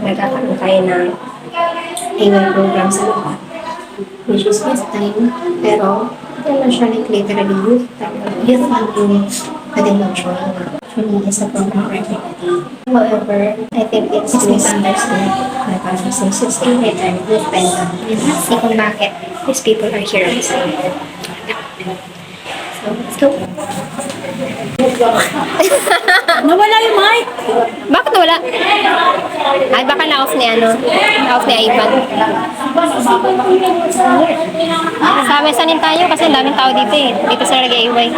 nagkakaroon tayo ng A1 program sa lahat. Which is this time, pero hindi naman siya like literally youth time. Youth funding pwede mag-join. Actually, it's a program for everybody. However, I think it's misunderstood na parang since it's a retirement youth pension, kasi kung bakit these people are here on site. So, let's go. Nawala yung mic. Bakit wala? Ay, baka na-off ni na-off ni Ivan. Sa mesanin tayo kasi ang daming tao dito eh. Dito sa nag-iiway.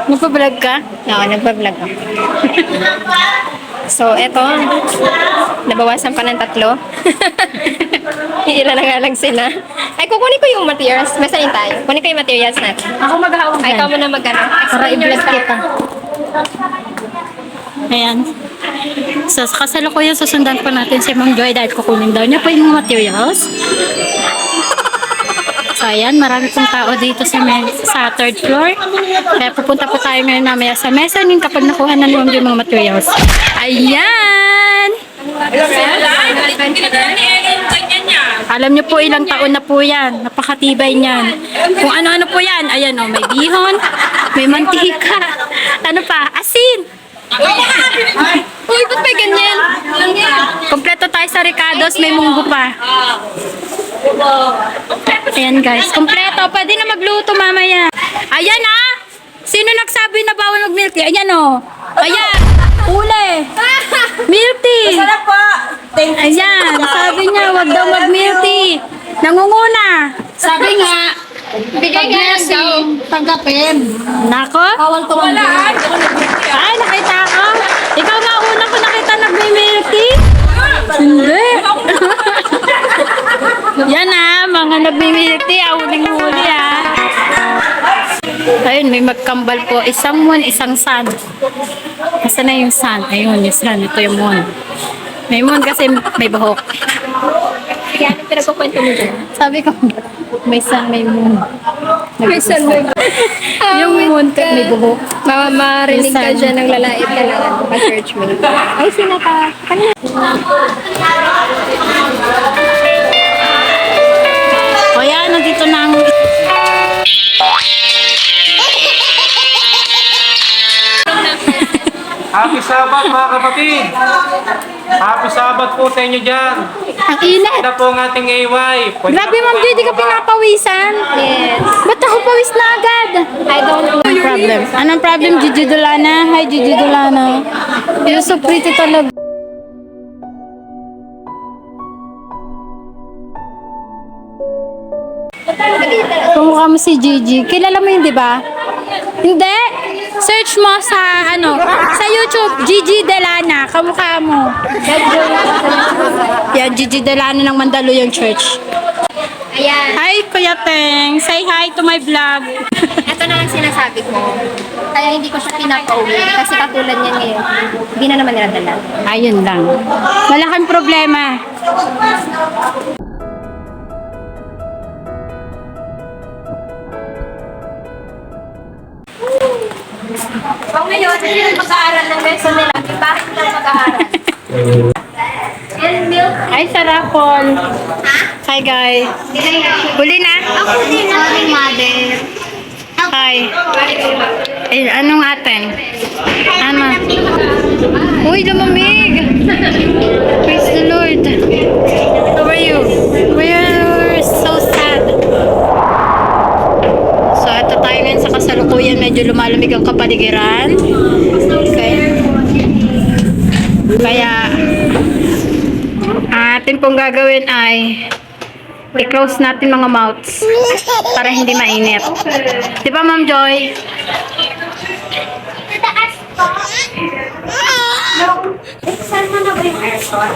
Nagpa-vlog ka? Oo, nagpa-vlog ako. So, eto. Nabawasan pa ng 3. Ilan na nga lang sila. Ay, kukunin ko yung materials. Mesanin tayo. Kunin ko yung materials natin. Ako maghahawak Ay, ikaw muna mag-ano. Para Explain i-vlog yourself. kita. Ayan. So, sa kasalukuyan, susundan po natin si Ma'am Joy dahil kukunin daw niya po yung materials. So, ayan, marami pong tao dito sa third floor. Kaya pupunta po tayo ngayon mamaya sa mezzanine kapag nakuha na ni Ma'am Joy mga materials. Ayan! Alam niyo po ilang taon na po yan. Napakatibay niyan. Kung ano-ano po yan. Ayan o, may bihon, may mantika. Ano pa? Asin! Uy, ba't may ganyan? Kompleto tayo sa Ricardo's, may munggo pa. Ayan guys, kompleto. Pwede na magluto mamaya. Ayan ah! Sino nagsabi na bawal mag-milk tea? Ayan o. Ayan! Uli! Milk tea! Sarap po. Thank you. Ayan, sabi niya, wag daw mag-milk tea. Nangunguna. Sabi nga, Bigay nga lang daw. tanggapin. Nako? Bawal tumanggi. Ay, nakita ko. Ikaw nga una ko nakita nag-milk tea. Hindi. Yan ah, mga nag-milk tea. Huling-huli ah. Ayun, may magkambal po. Isang moon, isang sun. Nasaan na yung sun? Ayun, yung sun. Ito yung moon. May moon kasi may buhok. Kaya anong pinagkukwento mo dyan? Sabi ko, may sun, may moon. May sun mo. Yung moon, may buhok. Marinig ka May sun. dyan ng lalait ka lang ka-church mo. Ay, sino ka? Kanina. O yan, nandito na ang... Happy Sabat mga kapatid! Happy Sabat po sa inyo dyan! Ang init! Ito po ang ating AY. Grabe, Ma'am Joy, di ka pinapawisan. Yes. Ba't ako pawis na agad? I don't know. Anong problem? Anong problem, Gigi Dolana? Hi, Gigi Dolana. You're so pretty talaga. Kumukha mo si Gigi. Kilala mo yun, di ba? Hindi. Search mo sa sa YouTube, Gigi Delana. Kamukha mo. Yan, Gigi Delana ng Mandaluyong Church. Ayan. Hi, Kuya Teng. Say hi to my vlog. Ito na lang sinasabi ko. Kaya hindi ko siya pinapauwi. Kasi katulad niya ngayon, hindi na naman nila dala. Ayun lang. Wala kang problema. Pag ngayon, hindi na mag-aaral ng lesson nila. Di ba? Hindi na mag-aaral. And milk. Ay, sarapol. Hi, guys. Huli na? Ako din na aking mother. Hi. Ay, anong atin? Ano? Uy, lumamig. Praise the Lord. How are you? We're so sad. So, ito tayo ngayon sa kasalukuyan. Medyo lumalamig ang kapaligiran. Okay. Kaya, atin pong gagawin ay i-close natin mga mouths para hindi mainit. Di ba, Ma'am Joy? Saan mo na ba yung aircon?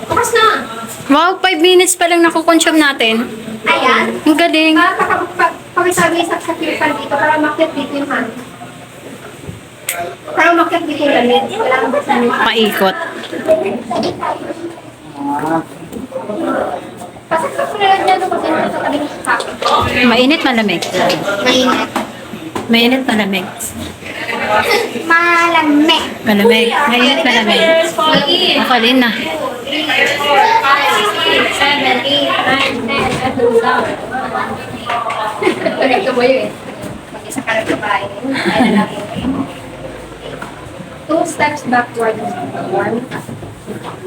Bukas na. Wow, 5 minutes pa lang nakukonsume natin. Ayan. Ang galing. Pag-isabi-isap sa kirpan dito para makit dito yung hand. Para makit dito yung lamit. Wala kang basta yung hand. Paikot. Kasi kasunod niya doon kasi nasa tabi ng sasakit. Mainit, malamig. Mainit. Mainit, malamig. Malamig. Malamig. Mainit malamig. Ako din na. 7, 8, 9, 10, 11, 12. Ito mo yun. Mag-isa ka lang babae. Two steps backward. One.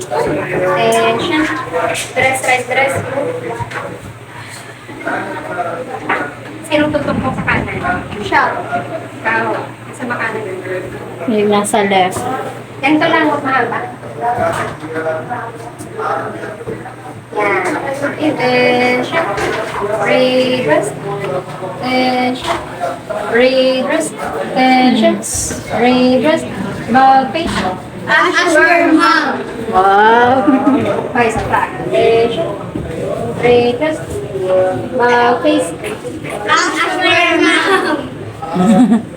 Attention. Dress. Sinong tutok mo sa kanan? Siya. Ikaw. Sa makanan. Yung nasa left. Ganito lang, huwag mahaba. Yan. Attention. Redress. Attention. Redress. Attention. Redress. Back-face. Ashburn. Wow! Okay, sa back. Attention. Redress. Back-face. Ashburn.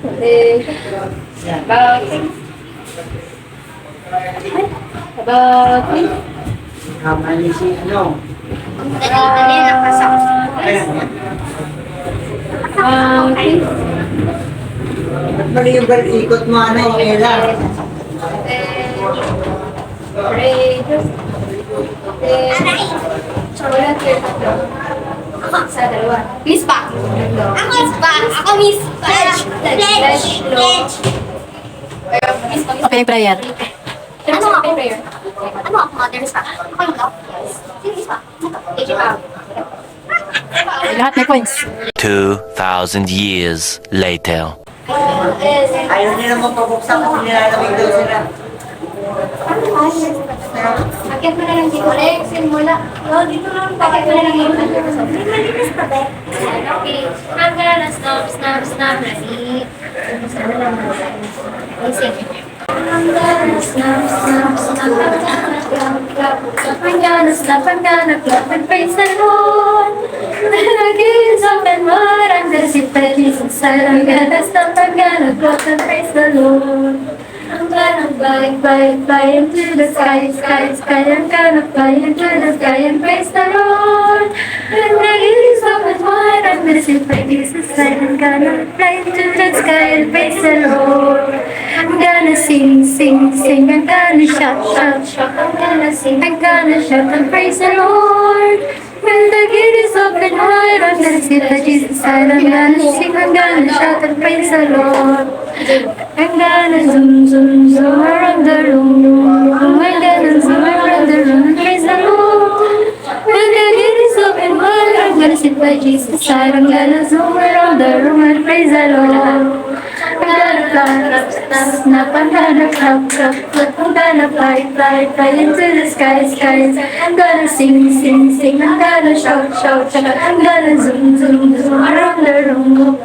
Attention. Back-face. Back-face. Dali, nakasok. Back-face. Mali yung ikot mo, Ella. Redress. Ulat kayo tatlo. Sa dalawa. Miss pa. Ako miss. Pledge. Opening prayer. Ano ako? Prayer. Ano ako, mother? Miss pa? Ako yung daw? Sino miss pa? Take it out. Lahat may points. 2,000 years later. Ayaw nila magpabuksan kasi nilalamig daw sila. Akyat mo na lang dito. Alex, simula. Dito lang. Akyat mo na lang dito. Malinis pa ba? Okay. I'm gonna snap. Ready? Sana lang. Ising. I'm gonna snap. I'm gonna clap and praise the Lord. Then I give up and what I'm gonna sit there inside. I'm gonna snap, I'm gonna clap and praise the Lord. I'm gonna fly into the sky. I'm gonna fly into the sky and praise the Lord. When the is up and wide, I'm gonna sit like this inside. I'm gonna fly into the sky and praise the Lord. I'm gonna sing. I'm gonna shout. I'm gonna sing. I'm gonna shout and praise the Lord. When the gate is open wide, I'm gonna sit like Jesus inside. I'm gonna sing. I'm gonna shout and praise the Lord. I'm gonna zoom around the room. I'm gonna zoom around the room and praise the Lord. When the gate is open wide, I'm gonna sit by Jesus' side. I'm gonna zoom around the room and praise the Lord. I'm gonna fly, snap, I'm gonna clap. I'm gonna fly into the skies. I'm gonna sing, I'm gonna shout. I'm gonna zoom around the room.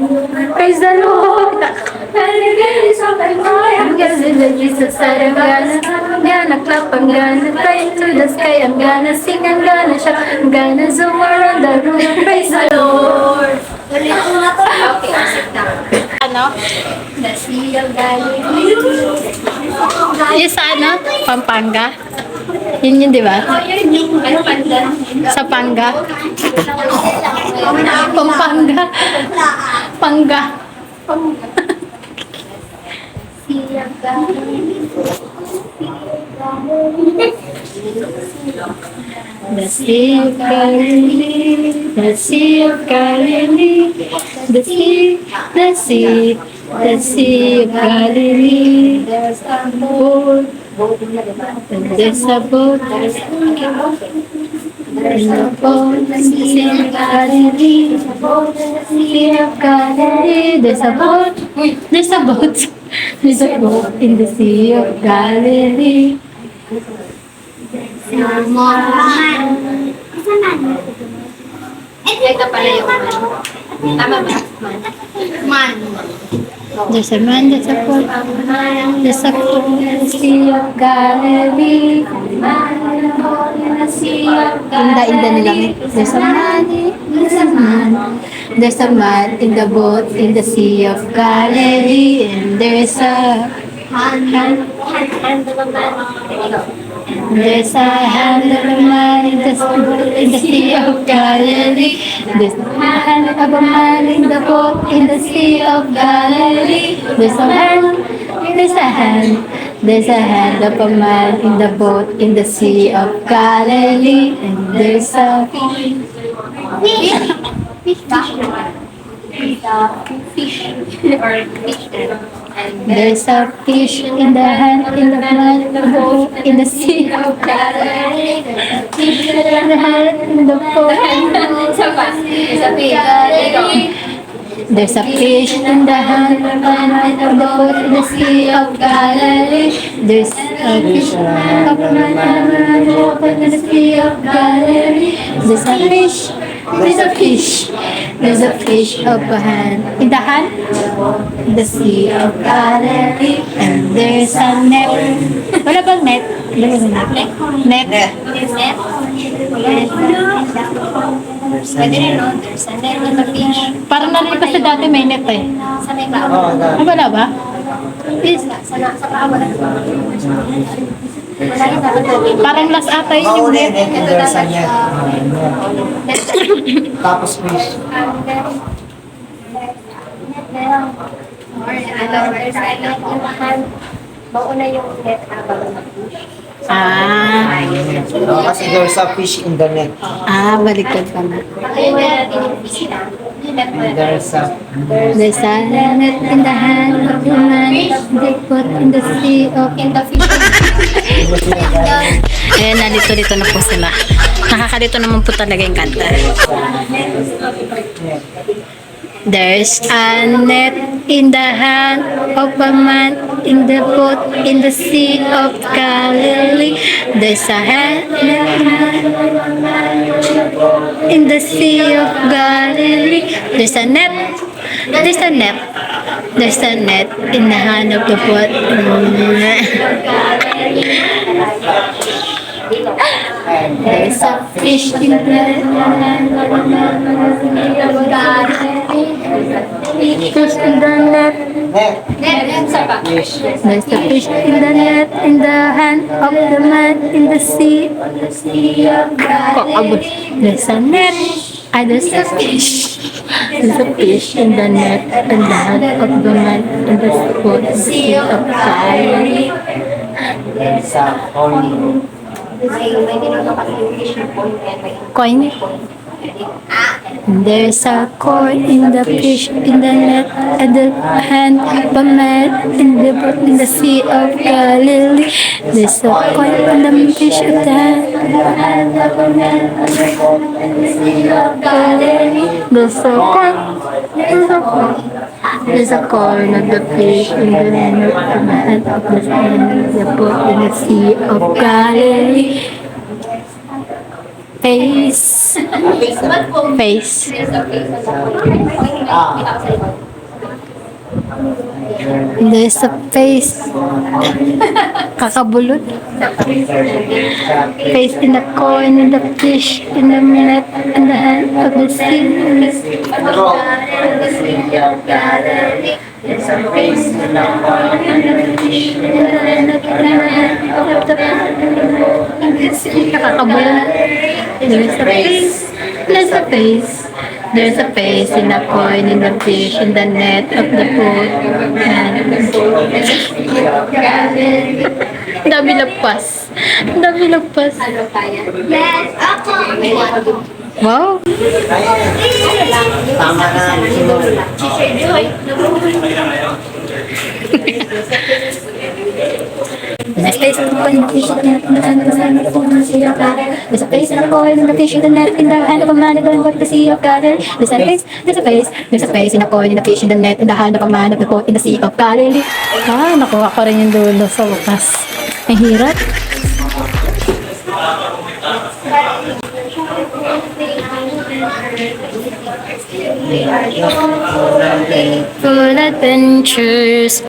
Praise the Lord. When the gate is open wide, I'm gonna sit by Jesus' side. I'm gonna clap, I'm gonna fly into the sky. I'm gonna sing, I'm gonna shout. I'm gonna zoom around the room. Praise the Lord. Okay, sit down. Ano? The Sea of Galilee. Yung sa ano? Pampanga? Yun yun, di ba? Ano panda? Sa Panga? Pampanga? Panga? Sea of Galilee. The Sea of Galilee, the Sea of Galilee, the Sea of Galilee. There's a Boat, there's a boat, There's a boat in the Sea of Galilee. Sea of Galilee, there's a boat in the Sea of Galilee. Ito pala yung tama ba? Man. There's a man, there's a boat, there's a boat in the Sea of Galilee. Inda nilang, there's a man, there's a man in the boat in the Sea of Galilee. And there's a Hand of a man. There's a hand of a man in the sea of Galilee. There's a hand of a man in the boat in the sea of Galilee. There's a hand, there's a hand, there's a hand of a man in the boat in the sea of Galilee. And there's a there's a fish in the hand in the man in the boat in the sea of Galilee. Fish in the hand in the boat. There's a fish in the hand of the man in the boat in the sea of Galilee. There's a fish of the man in the boat in the sea of Galilee. There's a fish. There's a fish. There's a fish of a hand in the hand in the sea of Galilee. And there's a net. Wala bang net? Wala bang net? Net. Pwede rin, no? There's a net on the beach. Parang narinig kasi dati may net eh. Sa may baka. Oo, na. Ay, wala ba? Sa baka wala. Wala yung nakagabi. Parang last ata yun yung Mauli, net. net, and there's a net. Tapos fish. Mauna yung net habang mag-fish. No, kasi there's a fish in the net. Baliktad pa na. Pakinggan natin yung fish na. And there's a... There's a net in the hand of the man they put in the sea of In the fish. Ayan, nalito-lito na po sila. Nakakalito naman po talaga yung kanta. There's a net in the hand of a man in the boat in the sea of Galilee. There's a hand in the sea of Galilee. There's a net. There's a net. There's a net in the hand of the boat. There's a fish in the hand of a man of Galilee. Fish in the net. Net. Fish. There's a fish in the net in the hand of the man in the sea. There's a net. There's a fish. There's a fish in the net in the hand of the man in the sea of Galilee. There's a coin. May tinutong kasi yung fish na point and may Coin. There's a coin in the fish in the net at the hand of a man in the sea of Galilee. There's a coin in the fish of the hand of a man in the sea of Galilee. There's a coin. There's a coin of the fish in the hand of a man of the boat in the sea of Galilee. Face. Face. There's a face. Kakabulot. Face in the coin, in the fish, in the net, in the hand of the sea. There's a face in the coin and the fish in the net and the hand of the Kakabulot. There's a face. There's a face. There's a face in the coin, in the fish, in the net of the boat. Dami lagpas. Dami lagpas. Yes, ako! Wow. Tama na. There's a face in the coin, in the fish, in the net, in the hand of a man in the boat in the sea of Galilee. There's a face in the coin, in the fish, in the net, in the hand of a man in the boat in the sea of Galilee. There's a face, there's a face, there's a face in the coin, in the fish, in the net, in the hand of a man of the boat in the sea of Galilee. Nakuha ko rin yung dulo sa wakas. Ang hirap. Full adventures,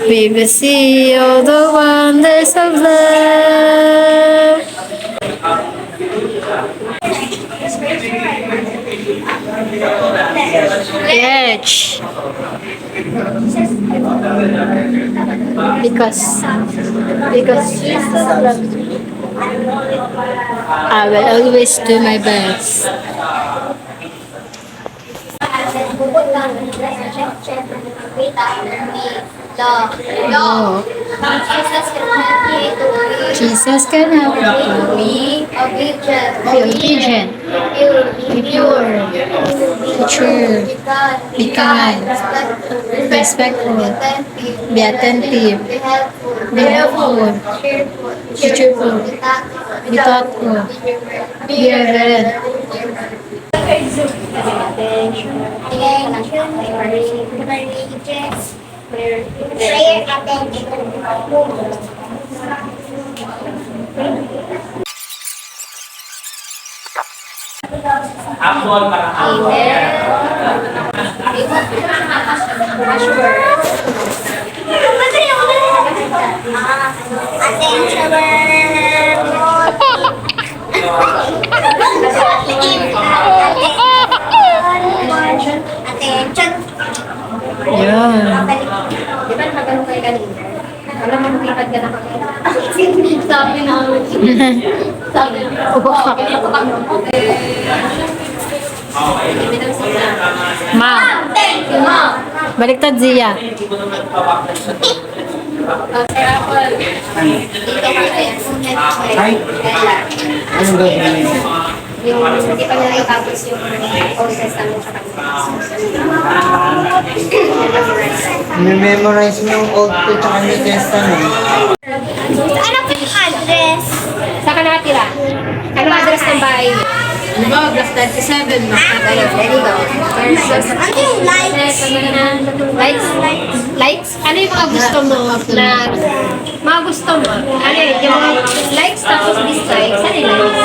we will see all the wonders of love. Yes. Because Jesus loves you. I will always do my best. Bukod lang. Check. Wait lang. Law. Jesus can help me to be obedient, pure, True, be kind, respectful, be attentive, be helpful, be cheerful, be thoughtful, be reverent. prayer attention. Attention. Yeah. Di ba nakagano kayo kanina? Alam mo, lumipad ka na kanina. Sabi na. Sabi na. Ma, Thank you, Mom. baliktad Zia. Yung hindi pa nila itapos yung Old Testament sa kanila. Memorize mo yung Old at New Testament. Ano po yung address? Saan ka nakatira? Ano address ng bahay niyo? Ano ba? Block 37. Ayun, there you go. Ano yung lights? Likes? Ano yung mga gusto mo na mga gusto mo? Ano yun? Yung mga likes tapos dislikes? Ano yung likes?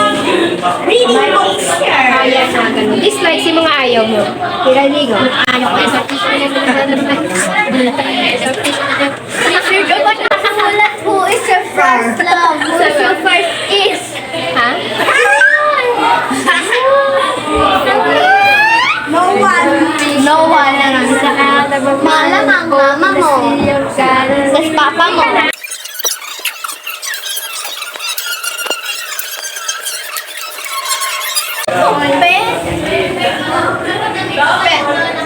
Reading books. Ayaw na ganun. Dislikes yung mga ayaw mo. Kiraligo. Ano ko? Who is your first love? Who is your first kiss? Ha? No one. No one. Malamang mama mo. Tapos papa mo.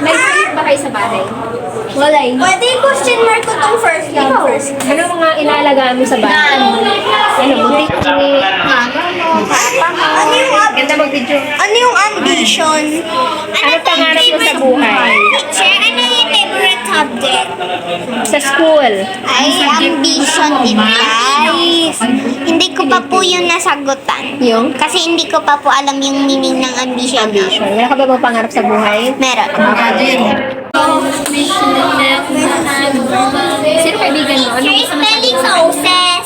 May faith ba kayo sa bahay? Wala. Pwede question mark ko tong first love first. Ano mga inaalagaan mo sa bahay? Ano, butik ni Mama mo, papa mo. Ganda mag-video. Ano yung ambition? Ano pangarap mo sa buhay? Teacher, ano yung favorite subject? Sa school? Ay, ambition, di ba? Guys, hindi ko pa po yun nasagutan. Yung? Kasi hindi ko pa po alam yung meaning ng ambition. Meron ka ba bang pangarap sa buhay? Meron. Sino kaibigan mo? Ano gusto mo sa Spelling buhay? Moses.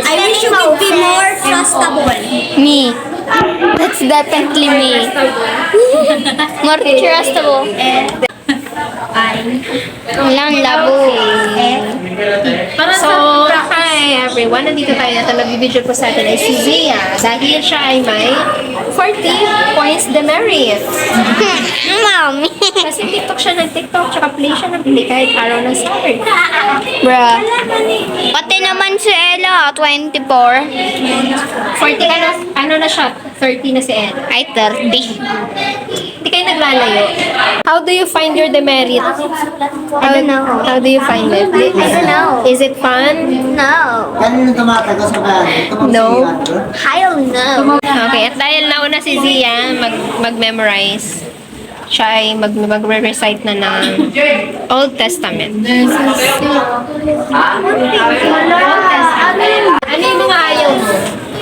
I wish you could be more trustable. Me. That's definitely me. More trustable. Walang labo. So, hi everyone. Nandito tayo at ang nagbibideo po sa atin ay si Zia. Dahil siya ay may 40 points demerit. Mommy. Kasi TikTok siya nag-TikTok, tsaka play siya ng play kahit araw ng start. Bruh. Pati naman si Ella, 24. 40 ka na, ano na siya? 30 na si Ed. Ay, 30. Hindi kayo naglalayo. How do you find your demerit? I don't know. How do you find it? I don't know. Is it fun? No. Kanino tumataga sa bahay? No. I don't know. Okay, at dahil nauna si Zia mag-memorize, siya ay mag-recite na ng Old Testament. Ano yung mga ayaw mo?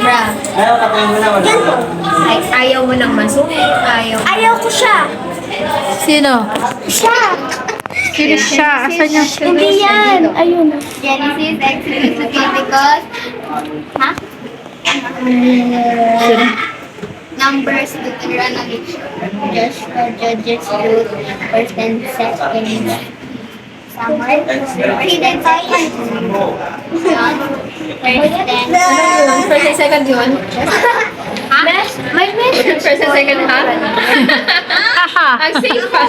Bruh. Ayaw, katayin mo na. Wala. Like, ayaw mo ng masungit, ayaw. Ayaw ko siya. Sino? Siya. Sino siya? Asan niya? Hindi yan. Ayun. Genesis, Exodus, Leviticus. Ha? Numbers, Deuteronomy, Joshua, Judges, Ruth, First and Second. Samuel. Hidden Fire. First and... First and second yun? Ha? May message. First and second, ha? Aha! Ang safe pa.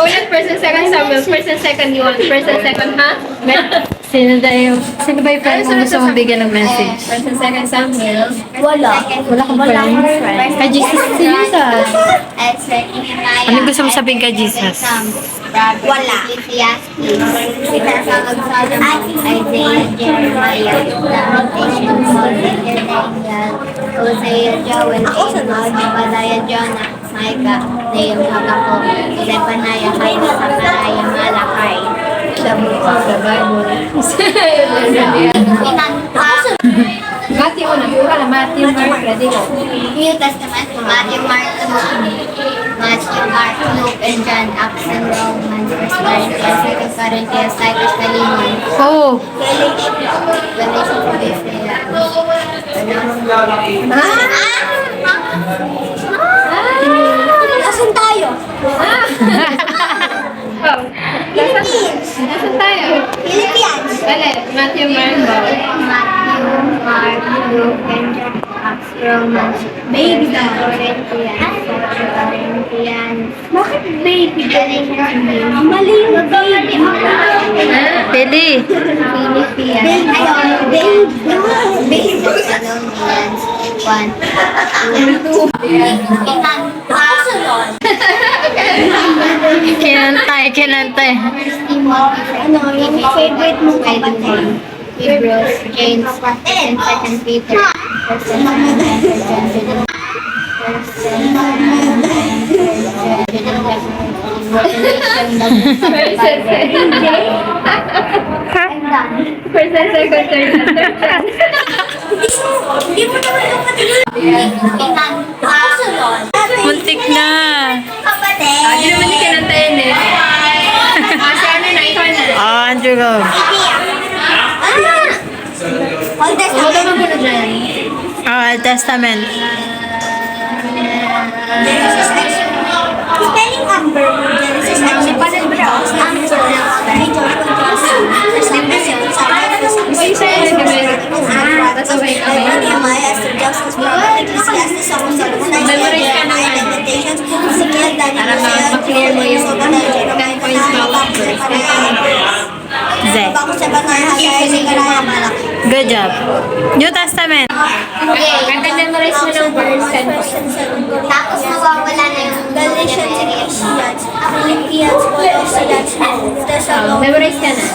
Ulit, first and second Samuel. First and second yun. First and second, ha? Sino ba yung friend mo gusto mong bigyan ng message? First and second Samuel. Wala. Wala kang friend? Kay Jesus si Jesus. Ano gusto mo sabihin kay Jesus? Wala. Isaiah, Jeremiah, Lamentation, Hosea, Joel, Amos, Obadiah, Jonah, Micah, Nahum, Habakkuk, Zephaniah, Haggai, Zechariah, Malachi. The book of the Bible. Matthew na. Wala, Matthew, Mark, ready ko. New Testament, Matthew, Mark, Luke, and John, Acts and Romans, 1 Corinthians, 2 Corinthians, Titus, Philemon, Oh, Galatians, Asan tayo? Nasaan tayo? Philippians. Alin? Matthew, Mark, Matthew, Mark, Luke, and John, Acts, Romans, baby Corinthians. Bakit baby? Mali yung baby. Pili. Philippians. Baby Thessalonians. 1. Kinantay. Ano, yung favorite mong kapatid? Hebrews, James, and 2 Peter. First and second, third. Hindi mo naman kapatid. Muntik na. Kapatid. Hindi naman niya kinantayin eh. Si ano na, ikaw na. Andrew go. Old Testament. Ano mo na dyan? Old Testament. Spelling Amber, Genesis, Exodus, Leviticus, Numbers, Leviticus, First Timothy, Nehemiah, Esther, Joseph, Ecclesiastes, Song of Solomon, Isaiah, Lamentations, Ezekiel, Daniel, Clear mo yung 10 points bawat verse. Zach. Bakit sa Banay, Haggai, Zechariah, Malachi. Good job. New Testament. Okay, memorize mo ng verse 10 points. tapos mawawala na yung Galatians, Ephesians, Philippians, Colossians, Thessalonians, Memorize ka na.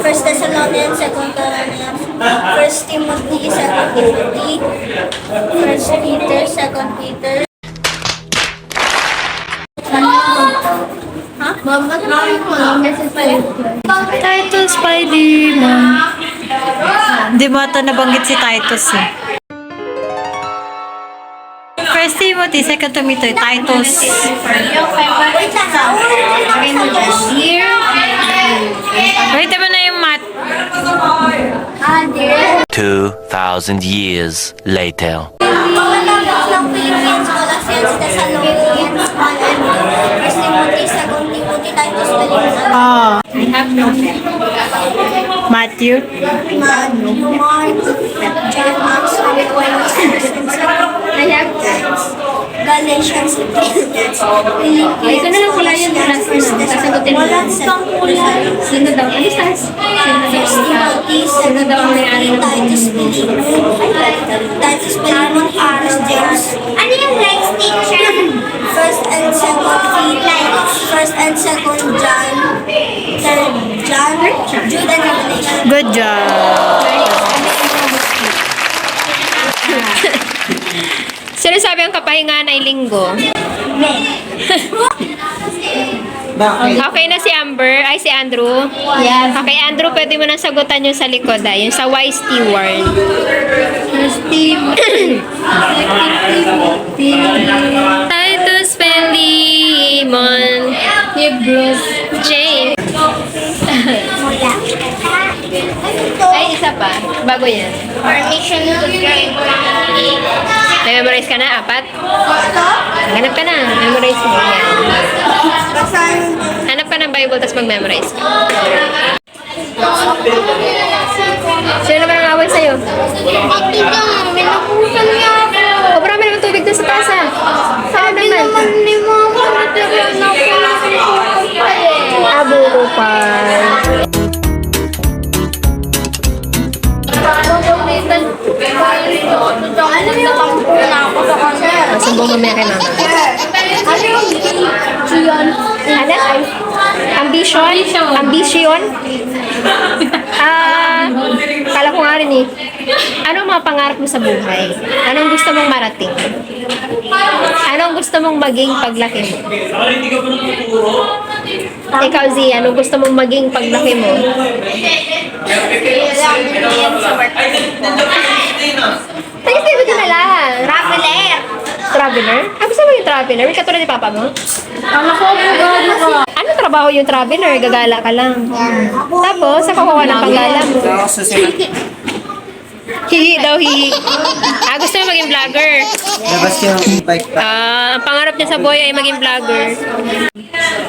1 Thessalonians, 2 Corinthians, 1 Timothy, 2 Timothy, 1 Peter, 2 Peter. Titus Philemon. Di mo ito nabanggit si Titus eh. First Timothy, Second Timothy, Titus. Wait lang, Here. Wait naman na yung math. dear. 2,000 years later. Pagkatapos ng Philippians, Colossians, Thessalonians, 1 and 1 Timothy, 2 Timothy, Titus, Philemon, Oh, I have no pen. Matthew. Matthew, Mark, John, Acts, Philippians, I have Galatians, Ephesians, Philippians, Ito na lang pala yung last na. Sasagutin mo. Walang pang kulay. Sino daw? Ano stars? First Timothy, Sino daw ang may-ari ng Titus, Philemon, Titus, Philemon, Hebrews, James. Ano yung next teacher? First and second Peter, first and second John, third John, Jude and Revelation. Good job. Sino sabi ang kapahingaan ay linggo? Okay na si Amber? Ay, si Andrew? Yes. Okay, Andrew, pwede mo nang sagutan yung sa likod, yung sa wise word. Titus, Philemon, Hebrews, James. Ay, isa pa. Bago yan. Formation of Memorize ka na? 4? Hanap ka na. Memorize mo. Yan. Hanap ka ng Bible, tapos mag-memorize ka. Sino naman ang away sa'yo? Minakusan niya ako. O, marami naman tubig doon sa tasa. Saan Sabi naman? naman ni Mama, natagal na ako ng Abo ko pa. mamaya kay mama. Ano yung yun? Ano? Ambition? Ambition? Kala ko nga rin eh. Anong mga pangarap mo sa buhay? Anong gusto mong marating? Anong gusto mong maging paglaki mo? Ikaw, Zia, anong gusto mong maging paglaki mo? Tagis na ba lang? Traveler. Traveler? Ah, gusto mo yung traveler? May katulad ni papa mo? Kala ko, abogado ka. Ano trabaho yung traveler? Gagala ka lang. Tapos, sa kukuha ng panggala mo. Hihi daw, hihi. Ah, gusto mo maging vlogger? Labas yung bike pa. Ang pangarap niya sa buhay ay maging vlogger.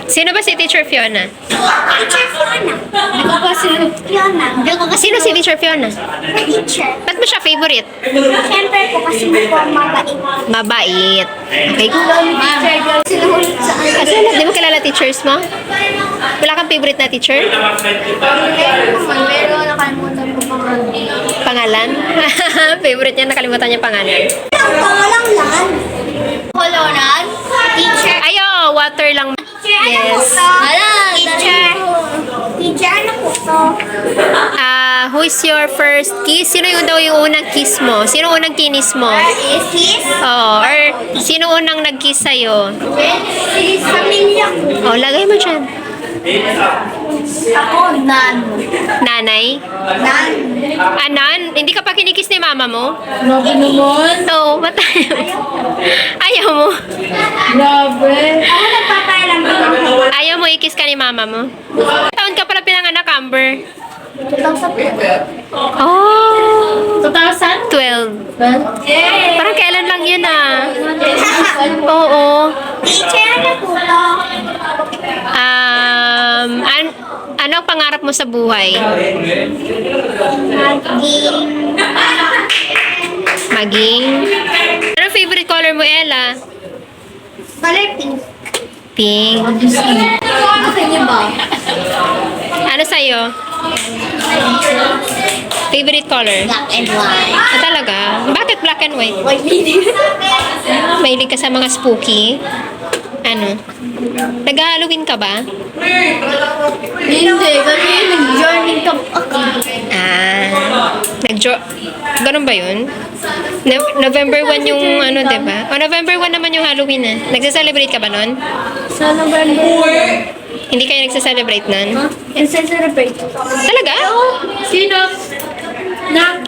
Sino ba si Teacher Fiona? Teacher Fiona. Fiona. Sino si Teacher Fiona? Teacher. Ba't mo siya favorite? Siyempre po kasi po mabait. Mabait. Okay. Sinuhulog sa ano. Kasi di mo kilala teachers mo? Wala kang favorite na teacher? Pero nakalimutan ko pangalan. Pangalan? Favorite niya, nakalimutan niya pangalan. Ang pangalan lang. Kolonan. Teacher. Ay, oo, water lang. Yes. Teacher. Teacher, ano po to? Who is your first kiss? Sino yung daw yung unang kiss mo? Sino unang kinis mo? Is his? Oo, or sino unang nag-kiss sa'yo? His pamilya ko. Oh, lagay mo dyan. Ako, nan. Nanay? Nan. Anan? Hindi ka pa kinikiss ni mama mo? Grabe naman. Oo, ba't ayaw? Ayaw mo? Grabe. Ako nagpapaalam din ako. Ayaw mo i-kiss ka ni mama mo? Taon ka pala pinanganak, Amber? 2012. Oh, 2000? 12. Well, Parang kailan lang yun ah. Oo. Teacher, ano po to? Ano ang pangarap mo sa buhay? Maging? Anong favorite color mo, Ella? Color pink. Pink. Okay niyo ba? Ano sa'yo? Favorite color? Black and white. Ah, talaga? Bakit black and white? White lady. Mahilig ka sa mga spooky? Ano? Nag-Halloween ka ba? Hindi, kasi nag-journey ka ako. Ganun ba yun? November 1 yung ano, diba? O, November 1 naman yung Halloween eh. Nagsa-celebrate ka ba nun? Sa November. Hindi kayo nagsa-celebrate nun? Celebrate. Talaga? sino?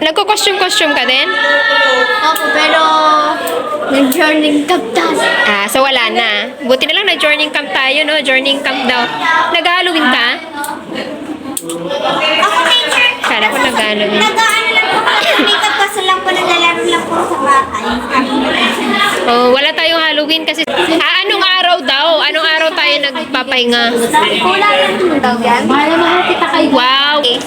Nagko-costume-costume ka din? Opo, pero nag-journey camp tayo. So wala na. Buti na lang nag-journey camp tayo, no? Journey camp daw. Nag-Halloween ka? Ako, teacher. Kala ko nag-Halloween. Nag-ano lang po ako. Makeup kasi lang po, naglalaro lang po sa bahay. Oh, wala tayong Halloween kasi... anong araw daw? Anong araw tayo nagpapahinga? Kulang lang mo daw yan. Mahal na mahal kita kay Wow! Okay.